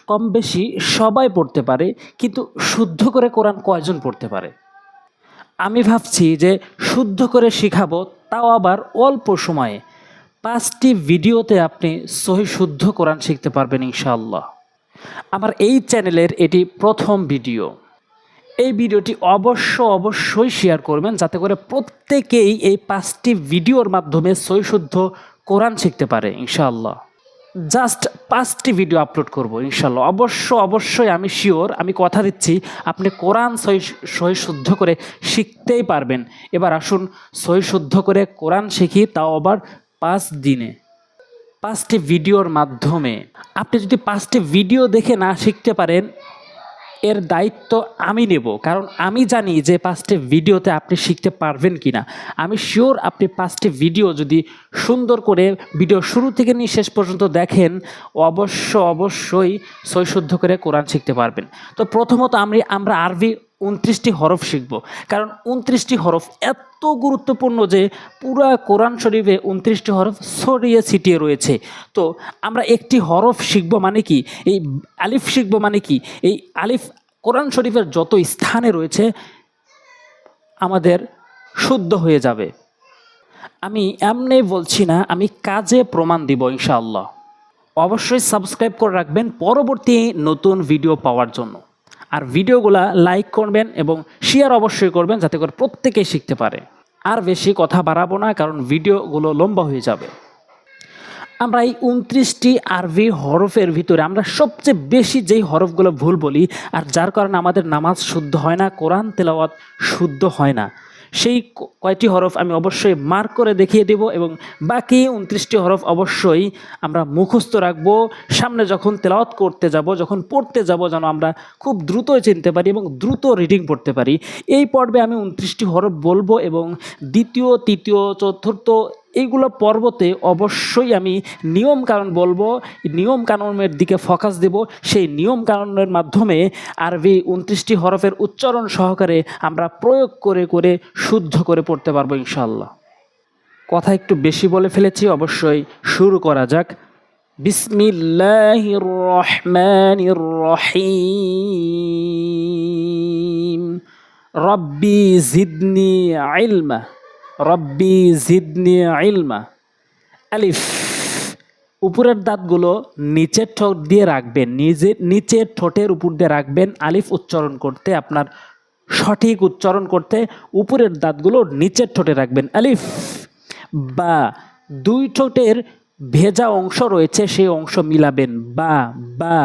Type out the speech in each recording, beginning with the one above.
কম বেশি সবাই পড়তে পারে, কিন্তু শুদ্ধ করে কোরআন কয়জন পড়তে পারে? আমি ভাবছি যে শুদ্ধ করে শিখাবো, তাও আবার অল্প সময়ে। 5টি ভিডিওতে আপনি সহি শুদ্ধ কোরআন শিখতে পারবেন ইনশাআল্লাহ। আমার এই চ্যানেলের এটি প্রথম ভিডিও। এই ভিডিওটি অবশ্যই শেয়ার করবেন, যাতে করে প্রত্যেকেই এই 5টি ভিডিওর মাধ্যমে সহি শুদ্ধ কোরআন শিখতে পারে ইনশাআল্লাহ। জাস্ট 5টি ভিডিও আপলোড করব ইনশাআল্লাহ। অবশ্যই আমি শিওর, আমি কথা দিচ্ছি আপনি কোরআন সহি শুদ্ধ করে শিখতেই পারবেন। এবার আসুন সহি শুদ্ধ করে কোরআন শিখি, তাও আবার 5 দিনে। 5টি ভিডিওর মাধ্যমে আপনি যদি 5টি ভিডিও দেখে না শিখতে পারেন, এর দায়িত্ব আমি নেব, কারণ আমি জানি যে 5টি ভিডিওতে আপনি শিখতে পারবেন কি না। আমি শিওর আপনি 5টি ভিডিও যদি সুন্দর করে ভিডিও শুরু থেকে নিয়ে শেষ পর্যন্ত দেখেন, অবশ্যই সহি শুদ্ধ করে কোরআন শিখতে পারবেন। তো প্রথমত আমরা আরবি 29টি হরফ শিখব, কারণ 29টি হরফ এত গুরুত্বপূর্ণ যে পুরা কোরআন শরীফে 29টি হরফ ছড়িয়ে ছিটিয়ে রয়েছে। তো আমরা একটি হরফ শিখব মানে কি, এই আলিফ শিখব মানে কি, এই আলিফ কোরআন শরীফের যত স্থানে রয়েছে আমাদের শুদ্ধ হয়ে যাবে। আমি এমনি বলছি না, আমি কাজে প্রমাণ দিব ইনশাআল্লাহ। অবশ্যই সাবস্ক্রাইব করে রাখবেন পরবর্তী নতুন ভিডিও পাওয়ার জন্য। আর ভিডিওগুলা লাইক করবেন এবং শেয়ার অবশ্যই করবেন, যাতে করে প্রত্যেকেই শিখতে পারে। আর বেশি কথা বাড়াবো না, কারণ ভিডিওগুলো লম্বা হয়ে যাবে। আমরা এই 29টি আরবি হরফের ভিতরে আমরা সবচেয়ে বেশি যেই হরফগুলো ভুল বলি, আর যার কারণে আমাদের নামাজ শুদ্ধ হয় না, কোরআন তেলাওয়াত শুদ্ধ হয় না, সেই কয়টি হরফ আমি অবশ্যই মার্ক করে দেখিয়ে দেব, এবং বাকি 29টি হরফ অবশ্যই আমরা মুখস্থ রাখবো। সামনে যখন তেলাওয়াত করতে যাব, যখন পড়তে যাব, যেন আমরা খুব দ্রুতই চিনতে পারি এবং দ্রুত রিডিং পড়তে পারি। এই পর্বে আমি 29টি হরফ বলবো, এবং দ্বিতীয়, তৃতীয়, চতুর্থ এইগুলো পর্বতে অবশ্যই আমি নিয়ম কানুন বলবো, নিয়ম কানুনের দিকে ফোকাস দেব। সেই নিয়ম কানুনের মাধ্যমে আরবি 29টি হরফের উচ্চারণ সহকারে আমরা প্রয়োগ করে শুদ্ধ করে পড়তে পারবো ইনশাআল্লাহ। কথা একটু বেশি বলে ফেলেছি, অবশ্যই শুরু করা যাক। বিসমিল্লাহির রহমানির রহিম। রব্বি জিদনি ইলমা, রব্বি জিদনি ইলমা। আলিফ, উপরের দাঁতগুলো নিচের ঠোঁট দিয়ে রাখবেন, নিচের ঠোঁটের উপর দিয়ে রাখবেন। আলিফ উচ্চারণ করতে, আপনার সঠিক উচ্চারণ করতে উপরের দাঁতগুলো নিচের ঠোঁটে রাখবেন। আলিফ। বা, 2 ঠোঁটের ভেজা অংশ রয়েছে, সেই অংশ মিলাবেন। বা।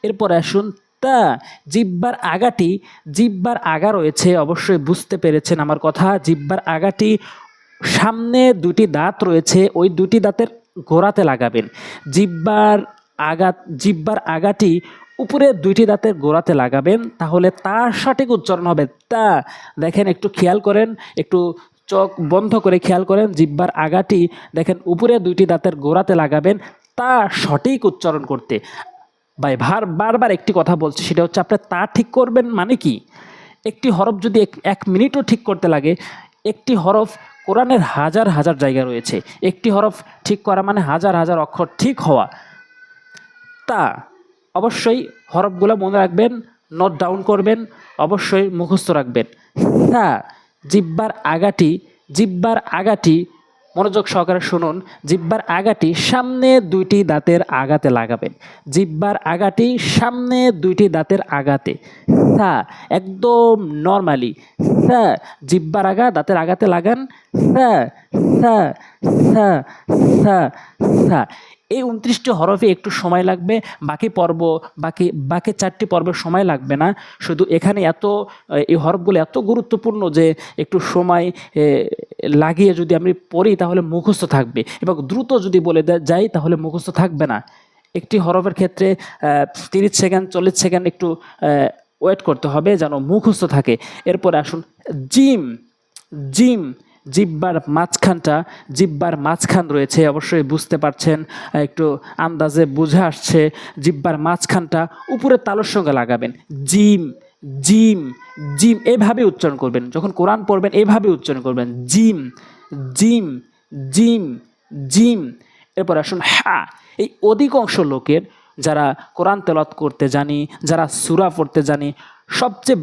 এরপর আসুন তা, জিহ্বার আগা রয়েছে, অবশ্যই বুঝতে পেরেছেন আমার কথা। জিহ্বার আগাটি, সামনে 2টি দাঁত রয়েছে, ওই 2টি দাঁতের গোড়াতে লাগাবেন। জিহ্বার আগাটি উপরে 2টি দাঁতের গোড়াতে লাগাবেন, তাহলে তার সঠিক উচ্চারণ হবে তা। দেখেন, একটু খেয়াল করেন, একটু চোখ বন্ধ করে খেয়াল করেন। জিহ্বার আগাটি দেখেন উপরে 2টি দাঁতের গোড়াতে লাগাবেন, তা সঠিক উচ্চারণ করতে। ভাই বারবার একটি কথা বলছি, সেটা হচ্ছে আপনি তা ঠিক করবেন মানে কি, একটি হরফ যদি 1 মিনিটও ঠিক করতে লাগে, একটি হরফ কোরআনের হাজার জায়গা রয়েছে, একটি হরফ ঠিক করা মানে হাজার অক্ষর ঠিক হওয়া। তা অবশ্যই হরফগুলো মনে রাখবেন, নোট ডাউন করবেন, অবশ্যই মুখস্থ রাখবেন। তা, জিহ্বার আগাটি মনোযোগ সহকারে শুনুন। জিহ্বার আগাটি সামনে 2টি দাঁতের আগাতে লাগাবেন। জিহ্বার আগাটি সামনে 2টি দাঁতের আগাতে। তা, একদম নর্মালি তা, জিহ্বার আগা দাঁতের আগাতে লাগান। তা। এই 29টি হরফে একটু সময় লাগবে, বাকি 4টি পর্বের সময় লাগবে না। শুধু এখানে এই হরফগুলো এত গুরুত্বপূর্ণ যে একটু সময় লাগিয়ে যদি আমি পড়ি তাহলে মুখস্থ থাকবে, এবং দ্রুত যদি বলে যাই তাহলে মুখস্থ থাকবে না। একটি হরফের ক্ষেত্রে 30 সেকেন্ড 40 সেকেন্ড একটু ওয়েট করতে হবে যেন মুখস্থ থাকে। এরপরে আসুন জিম। জিহ্বার মাঝখান রয়েছে, অবশ্যই বুঝতে পারছেন, একটু আন্দাজে বুঝে আসছে। জিহ্বার মাঝখানটা উপরের তালুর সঙ্গে লাগাবেন। জিম এভাবে উচ্চারণ করবেন, যখন কোরআন পড়বেন এভাবে উচ্চারণ করবেন। জিম। এরপর আসুন হা। এই অধিকাংশ লোকের যারা কোরআন তেলাওয়াত করতে জানি, যারা সূরা পড়তে জানি, সবচেয়ে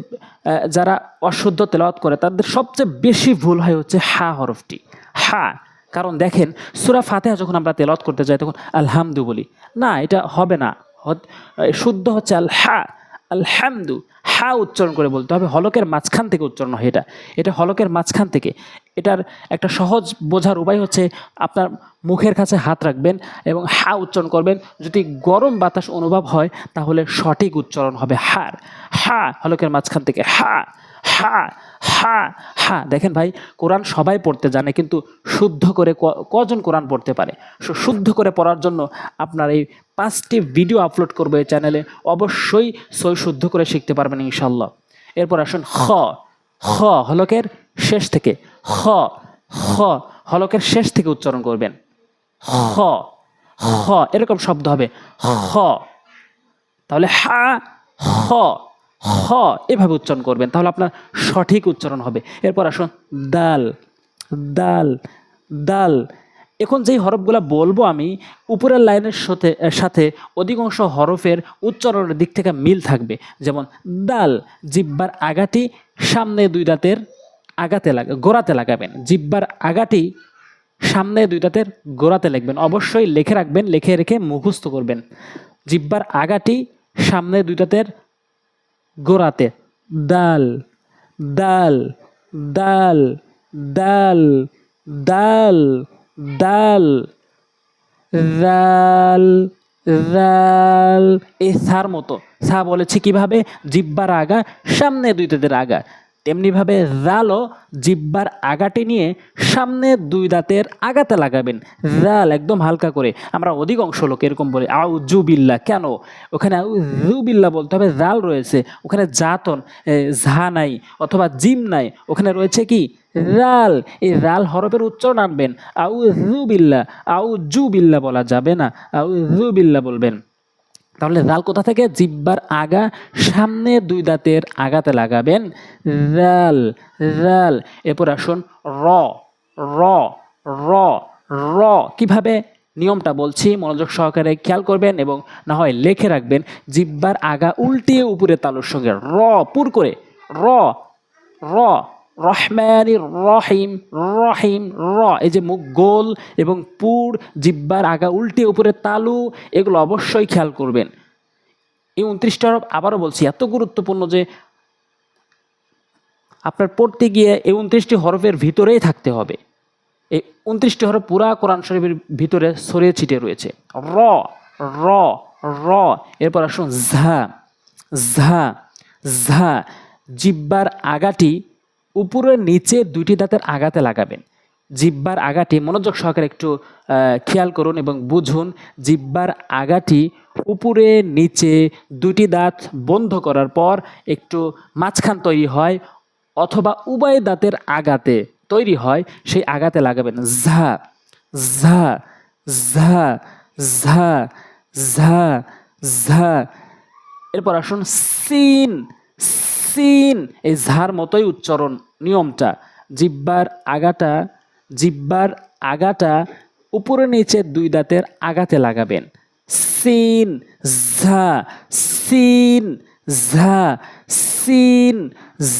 যারা অশুদ্ধ তেলাওয়াত করে তাদের সবচেয়ে বেশি ভুল হয় হচ্ছে হা হরফটি। হা, কারণ দেখেন সূরা ফাতিহা যখন আমরা তেলাওয়াত করতে যাই তখন আলহামদু বলি না, এটা হবে না। শুদ্ধ হচ্ছে আলহামদু, হা উচ্চারণ করে বলতে হবে, হলকের মাঝখান থেকে উচ্চারণ হয়। এটা হলকের মাঝখান থেকে। এটার একটা সহজ বোঝার উপায় হচ্ছে আপনার মুখের কাছে হাত রাখবেন এবং হা উচ্চারণ করবেন। যদি গরম বাতাস অনুভব হয় তাহলে সঠিক উচ্চারণ হবে হার। হা হলকের মাঝখান থেকে হা হা হা হা। দেখেন ভাই, কোরআন সবাই পড়তে জানে, কিন্তু শুদ্ধ করে কজন কোরআন পড়তে পারে? শুদ্ধ করে পড়ার জন্য আপনার এই 5টি ভিডিও আপলোড করবো এই চ্যানেলে, অবশ্যই সই শুদ্ধ করে শিখতে পারবেন ইনশাল্লাহ। এরপর আসুন খ। খ হলকের শেষ থেকে, খ খ হলকের শেষ থেকে উচ্চারণ করবেন। খ খ এরকম শব্দ হবে খ, তাহলে হা খ হ এভাবে উচ্চারণ করবেন, তাহলে আপনার সঠিক উচ্চারণ হবে। এরপর আসুন দাল। দাল দাল এখন যেই হরফগুলো বলবো আমি, উপরের লাইনের সাথে অধিকাংশ হরফের উচ্চারণের দিক থেকে মিল থাকবে। যেমন দাল, জিহ্বার আগাটি সামনে 2 দাঁতের গোড়াতে লাগাবেন। জিহ্বার আগাটি সামনে 2 দাঁতের গোড়াতে লিখবেন, অবশ্যই লিখে রাখবেন, লিখে রেখে মুখস্থ করবেন। জিহ্বার আগাটি সামনে 2 দাঁতের গোড়াতে। দাল দাল দাল দাল দাল দাল। রাল রাল। এই সার মতো সা বলেছি কিভাবে? জিহ্বার আগা সামনে 2 দাঁতের আগা, তেমনিভাবে রালও জিহ্বার আগাটি নিয়ে সামনে 2 দাঁতের আগাতে লাগাবেন। রাল একদম হালকা করে। আমরা অধিকাংশ লোক এরকম বলে আউযুবিল্লাহ। কেন? ওখানে আউযুবিল্লাহ বলতে হবে, রাল রয়েছে ওখানে, জাতন ঝা নাই অথবা জিম নাই, ওখানে রয়েছে কি রাল। এই রাল হরফের উচ্চারণ আনবেন। আউযুবিল্লাহ বলা যাবে না, আউযুবিল্লাহ বলবেন। তাহলে রাল কোথা থেকে? জিহ্বার আগা সামনে 2 দাঁতের আগাতে লাগাবেন। রাল রাল। এরপর আসুন র। র র র কিভাবে? নিয়মটা বলছি, মনোযোগ সহকারে খেয়াল করবেন এবং না হয় লিখে রাখবেন। জিহ্বার আগা উল্টিয়ে উপরে তালুর সঙ্গে র পুর করে র র। রহমানির রহিম রহিম র। এই যে মুখ গোল এবং পুর, জিহ্বার আগা উল্টে উপরে তালু, এগুলো অবশ্যই খেয়াল করবেন। এই 29টা হরফ আবারও বলছি এত গুরুত্বপূর্ণ যে আপনার পড়তে গিয়ে এই 29টি হরফের ভিতরেই থাকতে হবে। এই 29টি হরফ পুরা কোরআন শরীফের ভিতরে ছড়িয়ে ছিটিয়ে রয়েছে। র র র। এরপর আসুন ঝা। ঝা ঝা। জিহ্বার আগাটি উপরে নিচে 2টি দাঁতের আগাতে লাগাবেন। জিহ্বার আগাটি মনোযোগ সহকারে একটু খেয়াল করুন এবং বুঝুন। জিহ্বার আগাটি উপরে নিচে 2টি দাঁত বন্ধ করার পর একটু মাঝখান তৈরি হয় অথবা উভয় দাঁতের আগাতে তৈরি হয়, সেই আগাতে লাগাবেন। ঝা ঝা ঝা ঝা ঝা ঝা। এরপর আসুন সিন। সিন এই ঝার মতোই উচ্চারণ নিয়মটা। জিহ্বার আগাটা উপরে নিচে 2 দাঁতের আগাতে লাগাবেন। সিন ঝা সিন ঝা সিন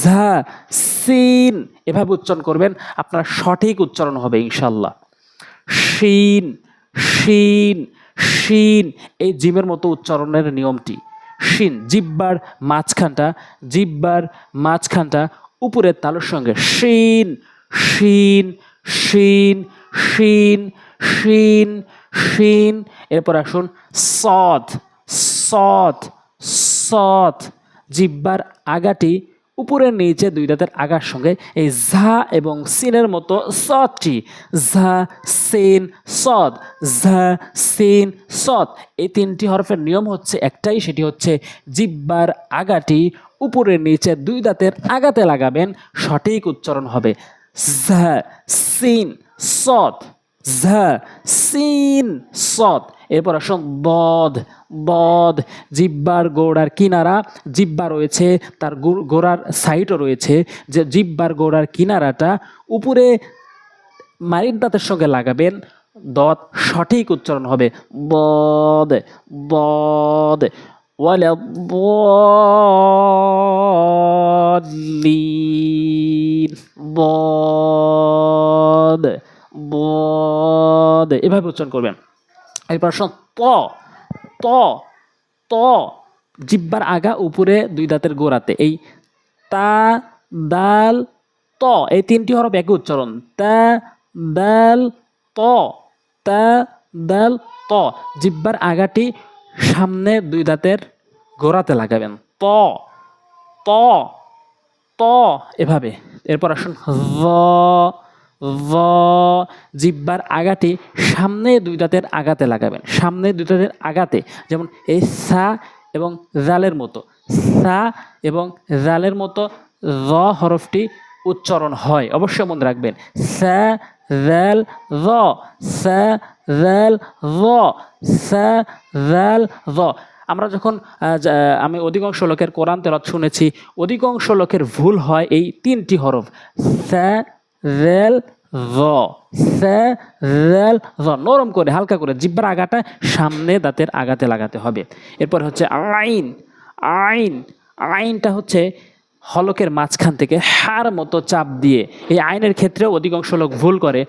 ঝা সিন। এভাবে উচ্চারণ করবেন, আপনার সঠিক উচ্চারণ হবে ইনশাল্লাহ। শিন শিন শিন এই জিমের মতো উচ্চারণের নিয়মটি। শিন জিহ্বার মাঝখানটা উপরের তালুর সঙ্গে শিন শিন শিন শিন শিন শিন। এরপর আসুন সদ। সদ সদ। জিহ্বার আগাটি উপরের নিচে 2 দাঁতের আগার সঙ্গে এই ঝা এবং সিনের মতো সদটি। ঝা সিন সদ, ঝা সিন সদ। এই 3টি হরফের নিয়ম হচ্ছে একটাই, সেটি হচ্ছে জিহ্বার আগাটি উপরের নিচে 2 দাঁতের আগাতে লাগাবেন, সঠিক উচ্চারণ হবে ঝা সিন সদ, ঝা সিন সদ। এরপর আসুন বদ। বদ জিহ্বার গোড়ার কিনারা, জিহ্বা রয়েছে তার গোড়ার সাইডও রয়েছে, যে জিহ্বার গোড়ার কিনারাটা উপরে মাড়ির দাঁতের সঙ্গে লাগাবেন, দত সঠিক উচ্চারণ হবে বদ বদ ওয়ালা বদ্লিন বদ বদ এভাবে উচ্চারণ করবেন। এরপর ত ত ত জিহ্বার আগা উপরে দুই দাঁতের গোড়াতে এই তা দাল ত এই তিনটি হরফ একই উচ্চারণ তা দাল ত তা দাল ত জিহ্বার আগাটি সামনে দুই দাঁতের গোড়াতে লাগাবেন ত ত ত এভাবে। এরপর আসুন জিহ্বার আগাটি সামনে দুই দাঁতের আগাতে লাগাবেন সামনে দুই দাঁতের আগাতে, যেমন এই সা এবং জালের মতো সা এবং জালের মতো জ হরফটি উচ্চারণ হয়, অবশ্যই মনে রাখবেন সা জাল জ সা জাল জ সা জাল জ। আমরা যখন আমি অধিকাংশ লোকের কোরআন তেলাওয়াত শুনেছি, অধিকাংশ লোকের ভুল হয় এই তিনটি হরফ সা জাল জ সা জাল জ। নরম করে হালকা করে জিহ্বার আগাটা সামনে দাঁতের আগাতে লাগাতে হবে। এরপর হচ্ছে আইন আইন আইনটা হচ্ছে হলকের মাঝখান থেকে হার মতো চাপ দিয়ে, এই আইনের ক্ষেত্রেও অধিকাংশ লোক ভুল করে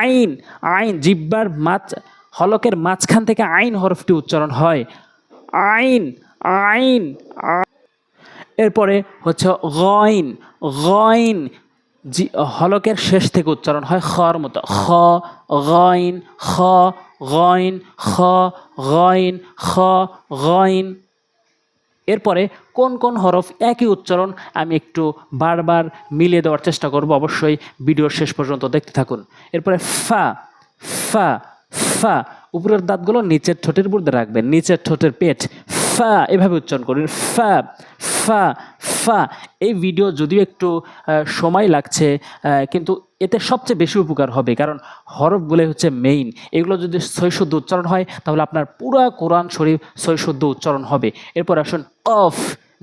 আইন আইন জিহ্বার হলকের মাঝখান থেকে আইন হরফটি উচ্চারণ হয় আইন আইন। এরপরে হচ্ছে গইন গইন হলকের শেষ থেকে উচ্চারণ হয় খর মতো খ গইন খ গইন খ গইন খ গইন। এরপরে কোন কোন হরফ একই উচ্চারণ আমি একটু বারবার মিলিয়ে দেওয়ার চেষ্টা করব, অবশ্যই ভিডিওর শেষ পর্যন্ত দেখতে থাকুন। এরপরে ফা ফা ফা উপরের দাঁতগুলো নিচের ঠোঁটের মধ্যে রাখবেন, নিচের ঠোঁটের পেট ফা এভাবে উচ্চারণ করবেন ফা ফা ফা। এই ভিডিও যদিও একটু সময় লাগছে, কিন্তু এতে সবচেয়ে বেশি উপকার হবে, কারণ হরফগুলো হচ্ছে মেইন। এগুলো যদি সহি শুদ্ধ উচ্চারণ হয় তাহলে আপনার পুরা কোরআন শরীফ সহি শুদ্ধ উচ্চারণ হবে। এরপর আসুন কফ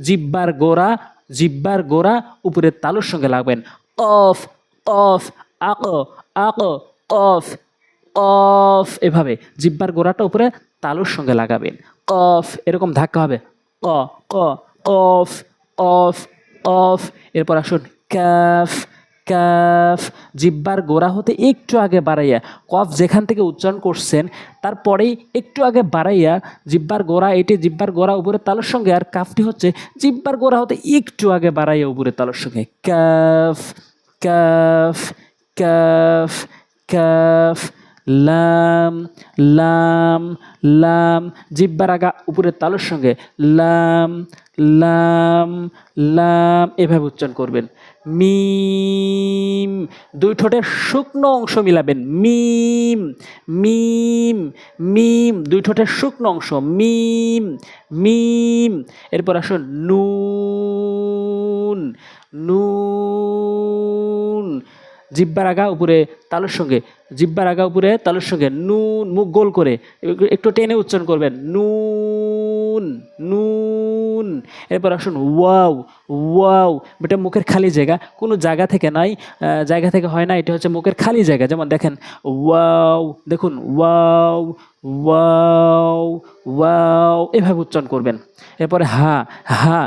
জিহ্বার গোড়া উপরের তালুর সঙ্গে লাগবেন কফ কফ আক আক কফ কফ এভাবে জিহ্বার গোড়াটা উপরে তালুর সঙ্গে লাগাবেন কফ, এরকম ধাক্কা হবে ক ক কফ কফ কফ। এরপর আসুন কাফ কাফ জিহ্বার গোড়া হতে একটু আগে বাড়াইয়া, কফ যেখান থেকে উচ্চারণ করছেন তারপরেই একটু আগে বাড়াইয়া জিহ্বার গোড়া, এটি জিহ্বার গোড়া উপরে তালুর সঙ্গে, আর কাফটি হচ্ছে জিহ্বার গোড়া হতে একটু আগে বাড়াইয়া উপরে তালুর সঙ্গে কাফ কাফ কাফ কাফ। লাম লাম লাম জিহ্বার আগা উপরের তালুর সঙ্গে লাম লাম লাম এভাবে উচ্চারণ করবেন। মিম দুই ঠোঁটের শুকনো অংশ মিলাবেন মিম মিম মিম দুই ঠোঁটের শুকনো অংশ মিম মিম। এরপর আসুন নুন নুন জিহ্বার আগা উপরে তালুর সঙ্গে, জিহ্বার আগা উপরে তালুর সঙ্গে নুন, মুখ গোল করে একটু টেনে উচ্চারণ করবেন নুন নুন। এরপর আসুন ওয়াও ওয়াও, এটা মুখের খালি জায়গা, কোনো জায়গা থেকে নয়, জায়গা থেকে হয় না, এটা হচ্ছে মুখের খালি জায়গা। যেমন দেখেন ওয়াও, দেখুন ওয়াও ওয়াও ওয়াও এভাবে উচ্চারণ করবেন। এরপরে হা হা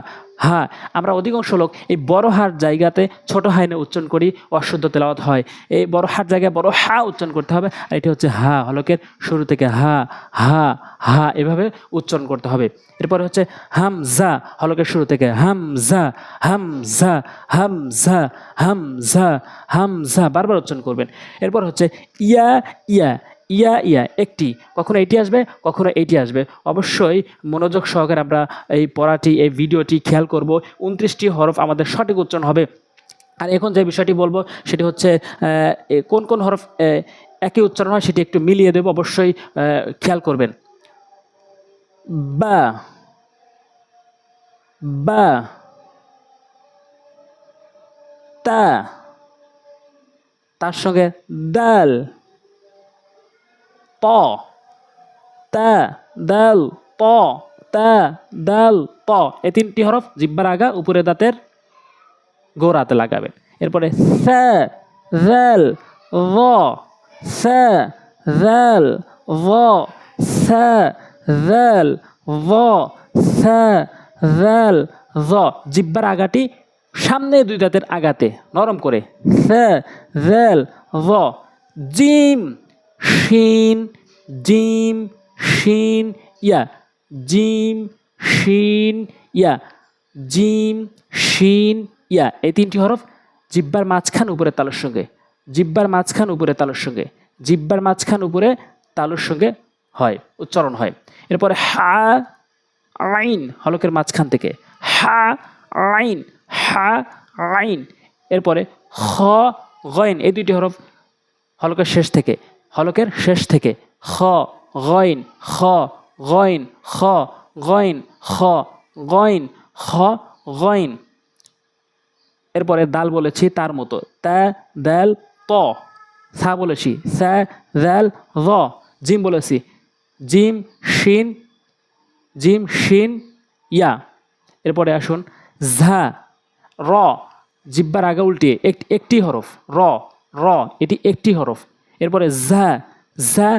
হা আমরা অধিকাংশ লোক এই বড় হার জায়গাতে ছোট হাইনে উচ্চারণ করি, অশুদ্ধ তেলাওয়াত হয়। এই বড় হার জায়গায় বড় হা উচ্চারণ করতে হবে, আর এটি হচ্ছে হা হলকের শুরু থেকে হা হা হা এভাবে উচ্চারণ করতে হবে। এরপরে হচ্ছে হামজা হলকের শুরু থেকে হামজা হামজা হামজা হামজা হামজা বারবার উচ্চারণ করবেন। এরপর হচ্ছে ইয়া ইয়া ইয়া ইয়া একটি, কখনো এটি আসবে কখনো এটি আসবে, অবশ্যই মনোযোগ সহকারে আমরা এই পড়াটি এই ভিডিওটি খেয়াল করব। 29টি হরফ আমাদের সঠিক উচ্চারণ হবে। আর এখন যে বিষয়টি বলবো সেটি হচ্ছে কোন কোন হরফ একই উচ্চারণ হয় সেটি একটু মিলিয়ে দেব, অবশ্যই খেয়াল করবেন। বা বা তা তার সঙ্গে দাল ত তা দাল ত তা দাল ত এই তিনটি হরফ জিহ্বার আগা উপরে দাঁতের গোড়াতে লাগাবেন। এরপরে সা জাল র সা জাল ভ সা জাল ভ সা জাল জ, জিব্বার আগাটি সামনে দুই দাঁতের আগাতে নরম করে, সা জাল ভ। জিম শিন জিম শিন ইয়া, জিম শিন ইয়া, জিম শিন ইয়া, এই তিনটি হরফ জিব্বার মাঝখান উপরে তালুর সঙ্গে, জিব্বার মাঝখান উপরে তালুর সঙ্গে, জিব্বার মাঝখান উপরে তালুর সঙ্গে হয়, উচ্চারণ হয়। এরপরে হা আইন হলকের মাঝখান থেকে, হা আইন, হা আইন। এরপরে খ গইন, এই দুইটি হরফ হলকের শেষ থেকে, হলকের শেষ থেকে, খ গইন, খ গইন, খ গইন, খ গইন, খ গইন। এরপরে দাল বলেছি তার মতো, তা দাল ত। সা বলেছি সা দাল র। জিম বলেছি জিম শিন, জিম শিন ইয়া। এরপরে আসুন ঝা র, জিব্বার আগা উল্টিয়ে একটি হরফ, র র এটি একটি হরফ। এরপরে ঝা ঝা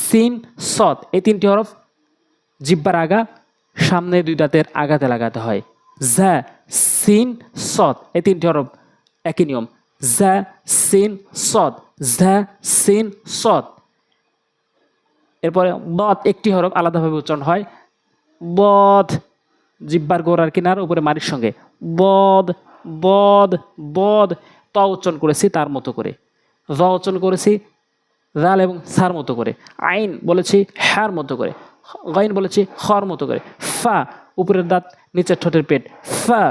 সিন সৎ, এই তিনটি হরফ জিব্বার আগা সামনে দুই দাঁতের আগাতে লাগাতে হয়, ঝা সিন সৎ, এই তিনটি হরফ একই নিয়ম, ঝা সিন সৎ, ঝা সিন সৎ। এরপরে বদ একটি হরফ আলাদাভাবে উচ্চারণ হয়, বদ, জিব্বার গোড়ার কিনার উপরে মারির সঙ্গে, বদ বদ বদ। ত উচ্চারণ করেছি তার মতো করে, জ উচ্চারণ করেছি জাল এবং সার মতো করে, আইন বলেছি হ্যার মতো করে, গাইন বলেছি খর মতো করে, ফা উপরের দাঁত নিচের ঠোঁটের পেট, ফা।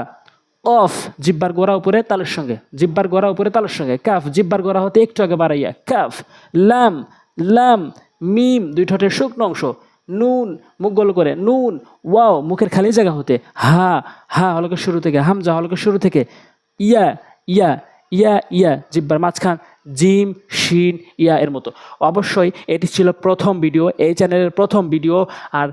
অফ জিব্বার গোড়া উপরে তালুর সঙ্গে, জিব্বার গোড়া উপরে তালুর সঙ্গে, কাফ জিব্বার গোড়া হতে একটু আগে বাড়াইয়া, কাফ। লাম লাম মিম দুই ঠোঁটের শুকনো অংশ, নুন মুখ গোল করে, নুন। ওয়াও মুখের খালি জায়গা হতে, হা হা হলকের শুরু থেকে, হামজা হলকের শুরু থেকে, ইয়া ইয়া ইয়া ইয়া জিব্বার মাঝখান, জিম শিন ইয়া এর মতো। অবশ্যই এটি ছিল প্রথম ভিডিও, এই চ্যানেলের প্রথম ভিডিও। আর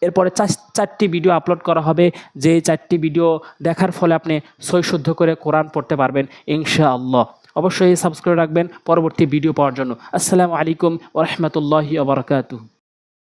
এরপরে চারটি ভিডিও আপলোড করা হবে, যে চারটি ভিডিও দেখার ফলে আপনি সই শুদ্ধ করে কোরআন পড়তে পারবেন ইনশাআল্লাহ। অবশ্যই সাবস্ক্রাইব রাখবেন পরবর্তী ভিডিও পাওয়ার জন্য। আসসালামু আলাইকুম ওয়া রাহমাতুল্লাহি ওয়া বারাকাতুহু।